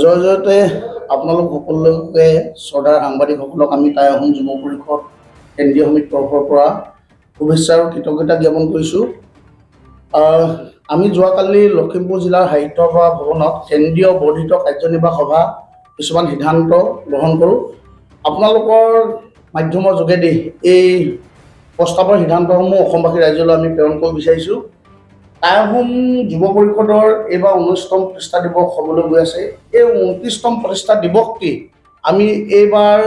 জয়তে আপোনালোক সকলোকে শ্ৰদ্ধাৰ সাংবাদিকসকলক আমি টাই আহোম যুৱ পৰিষদ কেন্দ্ৰীয় সমিতিৰ তৰফৰ পৰা শুভেচ্ছা আৰু কৃতজ্ঞতা জ্ঞাপন কৰিছোঁ। আমি যোৱাকালি লখিমপুৰ জিলাৰ সাহিত্য সভা ভৱনত কেন্দ্ৰীয় বৰ্ধিত কাৰ্যনিৰ্বাহক সভা কিছুমান সিদ্ধান্ত গ্ৰহণ কৰোঁ। আপোনালোকৰ মাধ্যমৰ যোগেদি এই প্ৰস্তাৱৰ সিদ্ধান্তসমূহ অসমবাসী ৰাইজলৈ আমি প্ৰেৰণ কৰিব বিচাৰিছোঁ। টাই আহোম যুৱ পৰিষদৰ এইবাৰ 19তম প্ৰতিষ্ঠা দিৱস হ'বলৈ গৈ আছে। এই 29তম প্ৰতিষ্ঠা দিৱসটি আমি এইবাৰ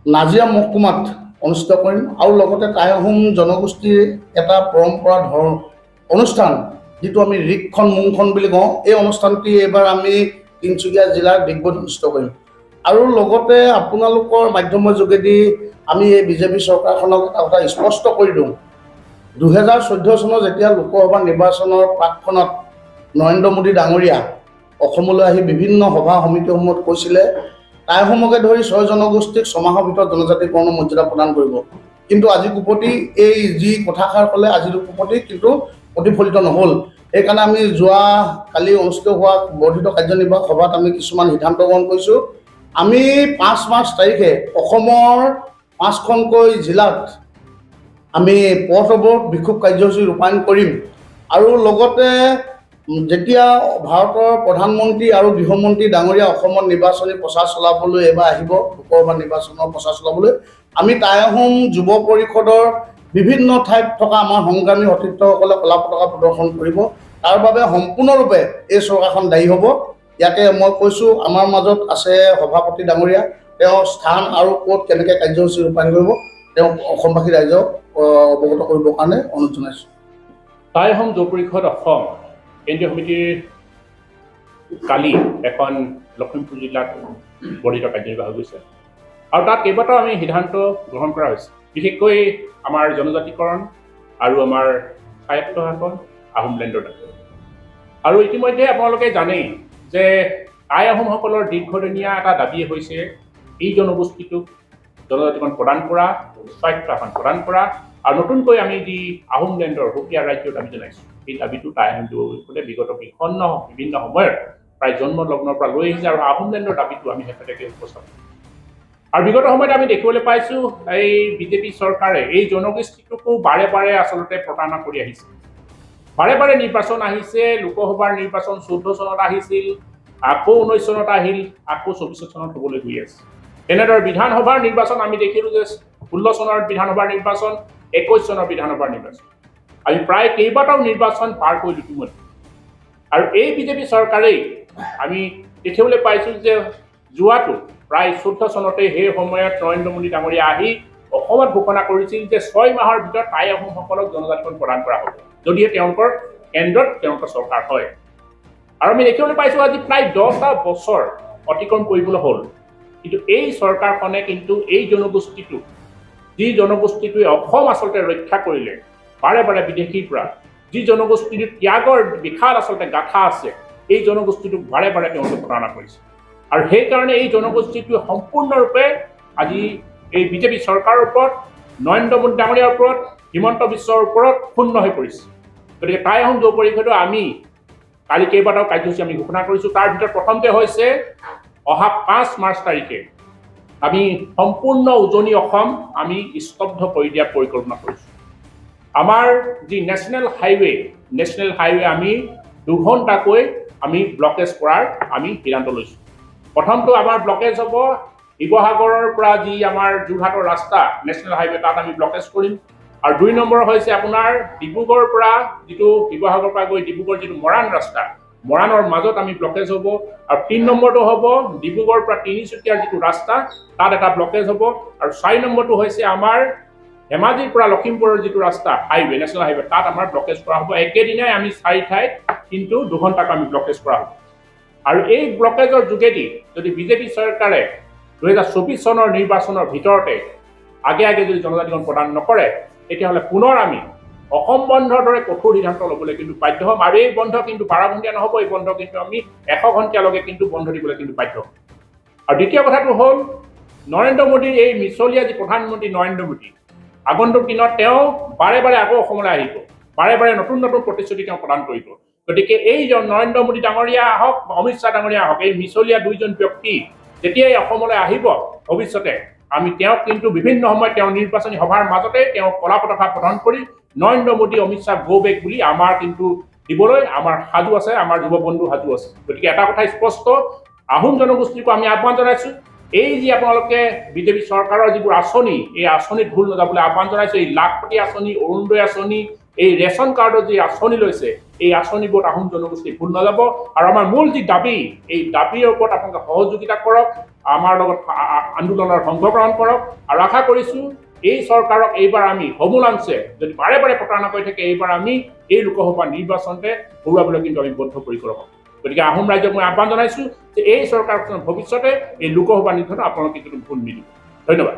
নাজিৰা মহকুমাত অনুষ্ঠিত কৰিম আৰু লগতে টাই আহোম জনগোষ্ঠীৰ এটা পৰম্পৰা অনুষ্ঠান যিটো আমি ৰিকখন মুংখন বুলি কওঁ, এই অনুষ্ঠানটি এইবাৰ আমি তিনিচুকীয়া জিলাৰ ডিগবৈত অনুষ্ঠিত কৰিম। আৰু লগতে আপোনালোকৰ মাধ্যমৰ যোগেদি আমি এই বিজেপি চৰকাৰখনক এটা কথা স্পষ্ট কৰি দিওঁ, 2014 চনৰ যেতিয়া লোকসভা নিৰ্বাচনৰ প্ৰাকখনত নৰেন্দ্ৰ মোদী ডাঙৰীয়া অসমলৈ আহি বিভিন্ন সভা সমিতিসমূহত কৈছিলে টাই আহোমকে ধৰি 6 জনগোষ্ঠীক 6 মাহৰ ভিতৰত জনজাতিকৰণৰ মৰ্যাদা প্ৰদান কৰিব। কিন্তু আজি কুপতি এই যি কথাষাৰ ক'লে আজিৰ কুপতি কিন্তু প্ৰতিফলিত নহ'ল। সেইকাৰণে আমি যোৱা কালি অনুষ্ঠিত হোৱা বৰ্ধিত কাৰ্যনিৰ্বাহক সভাত আমি কিছুমান সিদ্ধান্ত গ্ৰহণ কৰিছোঁ। আমি 5 মাৰ্চ তাৰিখে অসমৰ 5খনকৈ জিলাত আমি পথ অৱৰোধ বিক্ষোভ কাৰ্যসূচী ৰূপায়ণ কৰিম আৰু লগতে যেতিয়া ভাৰতৰ প্ৰধানমন্ত্ৰী আৰু গৃহমন্ত্ৰী ডাঙৰীয়া অসমত নিৰ্বাচনী প্ৰচাৰ চলাবলৈ এইবাৰ আহিব, লোকসভা নিৰ্বাচনৰ প্ৰচাৰ চলাবলৈ, আমি টাই আহোম যুৱ পৰিষদৰ বিভিন্ন ঠাইত থকা আমাৰ সংগ্ৰামী সতীৰ্থসকলে কলা পতাকা প্ৰদৰ্শন কৰিব। তাৰ বাবে সম্পূৰ্ণৰূপে এই চৰকাৰখন দায়ী হ'ব। ইয়াকে মই কৈছোঁ, আমাৰ মাজত আছে সভাপতি ডাঙৰীয়া, তেওঁ স্থান আৰু ক'ত কেনেকৈ কাৰ্যসূচী ৰূপায়ণ কৰিব তেওঁ অসমবাসী ৰাইজক অৱগত কৰিবৰ কাৰণে অনুৰোধ জনাইছোঁ। টাই আহোম যুৱ পৰিষদ অসম কেন্দ্ৰীয় সমিতিৰ কালি এখন লখিমপুৰ জিলাত বৰ্ধিত কাৰ্যনিৰ্বাহ হৈ গৈছে আৰু তাত কেইবাটাও আমি সিদ্ধান্ত গ্ৰহণ কৰা হৈছে, বিশেষকৈ আমাৰ জনজাতিকৰণ আৰু আমাৰ স্বায়ত্তশাসন আহোমলেণ্ডৰ দাবী। আৰু ইতিমধ্যে আপোনালোকে জানেই যে টাই আহোমসকলৰ দীৰ্ঘদিনীয়া এটা দাবীয়ে হৈছে এই জনগোষ্ঠীটোক জনজাতিকৰণ প্ৰদান কৰা, স্বায়ত্তশাসন প্ৰদান কৰা আৰু নতুনকৈ আমি যি আহোমলেণ্ডৰ সুকীয়া ৰাজ্যৰ দাবী জনাইছোঁ, এই দাবীটো টাই আহোম যুৱ পৰিষদে বিগত বিভিন্ন সময়ত প্ৰায় জন্ম লগ্নৰ পৰা লৈ আহিছে আৰু আহোমলেণ্ডৰ দাবীটো আমি শেহতীয়াকৈ উপস্থাপন কৰিছোঁ। আৰু বিগত সময়ত আমি দেখিবলৈ পাইছোঁ এই বিজেপি চৰকাৰে এই জনগোষ্ঠীটোকো বাৰে বাৰে আচলতে প্ৰতাৰণা কৰি আহিছে। বাৰে বাৰে নিৰ্বাচন আহিছে, লোকসভাৰ নিৰ্বাচন 14 চনত আহিছিল, আকৌ 19 চনত আহিল, আকৌ 24 চনত হ'বলৈ গৈ আছে। তেনেদৰে বিধানসভাৰ নিৰ্বাচন আমি দেখিলোঁ যে 16 চনৰ বিধানসভাৰ নিৰ্বাচন, 21 চনৰ বিধানসভাৰ নিৰ্বাচন, আমি প্ৰায় কেইবাটাও নিৰ্বাচন পাৰ কৰিলোঁ ইতিমধ্যে। আৰু এই বিজেপি চৰকাৰেই আমি দেখিবলৈ পাইছোঁ যে যোৱাটো প্ৰায় 14 চনতে সেই সময়ত নৰেন্দ্ৰ মোদী ডাঙৰীয়া আহি অসমত ঘোষণা কৰিছিল যে 6 মাহৰ ভিতৰত টাই আহোমসকলক জনজাতিকৰণ প্ৰদান কৰা হ'ব, যদিহে তেওঁলোকৰ কেন্দ্ৰত তেওঁলোকৰ চৰকাৰ হয়। আৰু আমি দেখিবলৈ পাইছোঁ আজি প্ৰায় 10টা বছৰ অতিক্ৰম কৰিবলৈ হ'ল, কিন্তু এই চৰকাৰখনে কিন্তু এই জনগোষ্ঠীটো, যি জনগোষ্ঠীটোৱে অসম আচলতে ৰক্ষা কৰিলে বাৰে বাৰে বিদেশীৰ পৰা, যি জনগোষ্ঠীটোৰ ত্যাগৰ বিশাল আচলতে গাথা আছে, এই জনগোষ্ঠীটোক বাৰে বাৰে তেওঁলোকে প্ৰতাৰণা কৰিছে। আৰু সেইকাৰণে এই জনগোষ্ঠীটোৱে সম্পূৰ্ণৰূপে আজি এই বিজেপি চৰকাৰৰ ওপৰত, নৰেন্দ্ৰ মোদী ডাঙৰীয়াৰ ওপৰত, হিমন্ত বিশ্বৰ ওপৰত ক্ষুণ্ণ হৈ পৰিছে। গতিকে টাই আহোম যুৱ পৰিষদে আমি কালি কেইবাটাও কাৰ্যসূচী আমি ঘোষণা কৰিছোঁ। তাৰ ভিতৰত প্ৰথমতে হৈছে অহা 5 মাৰ্চ তাৰিখে আমি সম্পূৰ্ণ উজনি অসম আমি স্তব্ধ কৰি দিয়াৰ পৰিকল্পনা কৰিছোঁ। আমাৰ যি নেশ্যনেল হাইৱে আমি 2 ঘণ্টাকৈ আমি ব্লকেজ কৰাৰ আমি সিদ্ধান্ত লৈছোঁ। প্ৰথমটো আমাৰ ব্লকেজ হ'ব শিৱসাগৰৰ পৰা যি আমাৰ যোৰহাটৰ ৰাস্তা নেশ্যনেল হাইৱে, তাত আমি ব্লকেজ কৰিম। আৰু 2 নম্বৰ হৈছে আপোনাৰ ডিব্ৰুগড়ৰ পৰা যিটো শিৱসাগৰৰ পৰা গৈ ডিব্ৰুগড় যিটো মৰাণ ৰাস্তা, মৰাণৰ মাজত আমি ব্লকেজ হ'ব। আৰু 3 নম্বৰটো হ'ব ডিব্ৰুগড়ৰ পৰা তিনিচুকীয়াৰ যিটো ৰাস্তা, তাত এটা ব্লকেজ হ'ব। আৰু 4 নম্বৰটো হৈছে আমাৰ ধেমাজিৰ পৰা লখিমপুৰৰ যিটো ৰাস্তা হাইৱে, নেশ্যনেল হাইৱে, তাত আমাৰ ব্লকেজ কৰা হ'ব। একেদিনাই আমি 4 ঠাইত কিন্তু 2 ঘণ্টাকৈ আমি ব্লকেজ কৰা হ'ব। আৰু এই ব্লকেজৰ যোগেদি যদি বিজেপি চৰকাৰে 2024 চনৰ নিৰ্বাচনৰ ভিতৰতে আগে যদি জনজাতিকৰণ প্ৰদান নকৰে, তেতিয়াহ'লে পুনৰ আমি অসম বন্ধৰ দৰে কঠোৰ সিদ্ধান্ত ল'বলৈ কিন্তু বাধ্য হ'ম। আৰু এই বন্ধ কিন্তু 12 ঘণ্টীয়া নহ'ব, এই বন্ধ কিন্তু আমি 100 ঘণ্টীয়ালৈকে কিন্তু বন্ধ দিবলৈ কিন্তু বাধ্য হ'ম। আৰু দ্বিতীয় কথাটো হ'ল নৰেন্দ্ৰ মোদীৰ এই মিছলীয়া যি প্ৰধানমন্ত্ৰী নৰেন্দ্ৰ মোদী, আগন্তুক দিনত তেওঁ বাৰে বাৰে আকৌ অসমলৈ আহিব, বাৰে বাৰে নতুন প্ৰতিশ্ৰুতি তেওঁ প্ৰদান কৰিব। গতিকে এই নৰেন্দ্ৰ মোদী ডাঙৰীয়া হওক অমিত শ্বাহ ডাঙৰীয়া হওক এই মিছলীয়া দুইজন ব্যক্তি যেতিয়াই অসমলৈ আহিব ভৱিষ্যতে আমি তেওঁক কিন্তু বিভিন্ন সময়ত তেওঁ নিৰ্বাচনী সভাৰ মাজতে তেওঁ কলা পতাকা প্ৰদান কৰি নৰেন্দ্ৰ মোদী অমিত শ্বাহ গো বেক বুলি আমাৰ কিন্তু দিবলৈ আমাৰ সাজু আছে, আমাৰ যুৱ বন্ধু সাজু আছে। গতিকে এটা কথা স্পষ্ট, আহোম জনগোষ্ঠীকো আমি আহ্বান জনাইছো, এই যি আপোনালোকে বিজেপি চৰকাৰৰ যিবোৰ আঁচনি এই আঁচনিত ভুল নাযাবলৈ আহ্বান জনাইছো। এই লাখপতি আঁচনি, অৰুণোদয় আঁচনি, এই ৰেচন কাৰ্ডৰ যি আঁচনি লৈছে এই আঁচনিবোৰত আহোম জনগোষ্ঠী ভুল নাযাব। আৰু আমাৰ মূল যি দাবী এই দাবীৰ ওপৰত আপোনালোকে সহযোগিতা কৰক, আমাৰ লগত আন্দোলনৰ অংশগ্ৰহণ কৰক। আৰু আশা কৰিছো এই চৰকাৰক এইবাৰ আমি সমূলাংশে যদি বাৰে বাৰে প্ৰতাৰণা কৰি থাকে এইবাৰ আমি এই লোকসভা নিৰ্বাচনতে হৰুৱাবলৈ কিন্তু আমি বদ্ধপৰিকৰ হ'ম। গতিকে আহোম ৰাইজক মই আহ্বান জনাইছো যে এই চৰকাৰখনৰ ভৱিষ্যতে এই লোকসভা নিৰ্বাচনত আপোনালোকে কিন্তু ভোট নিদিব। ধন্যবাদ।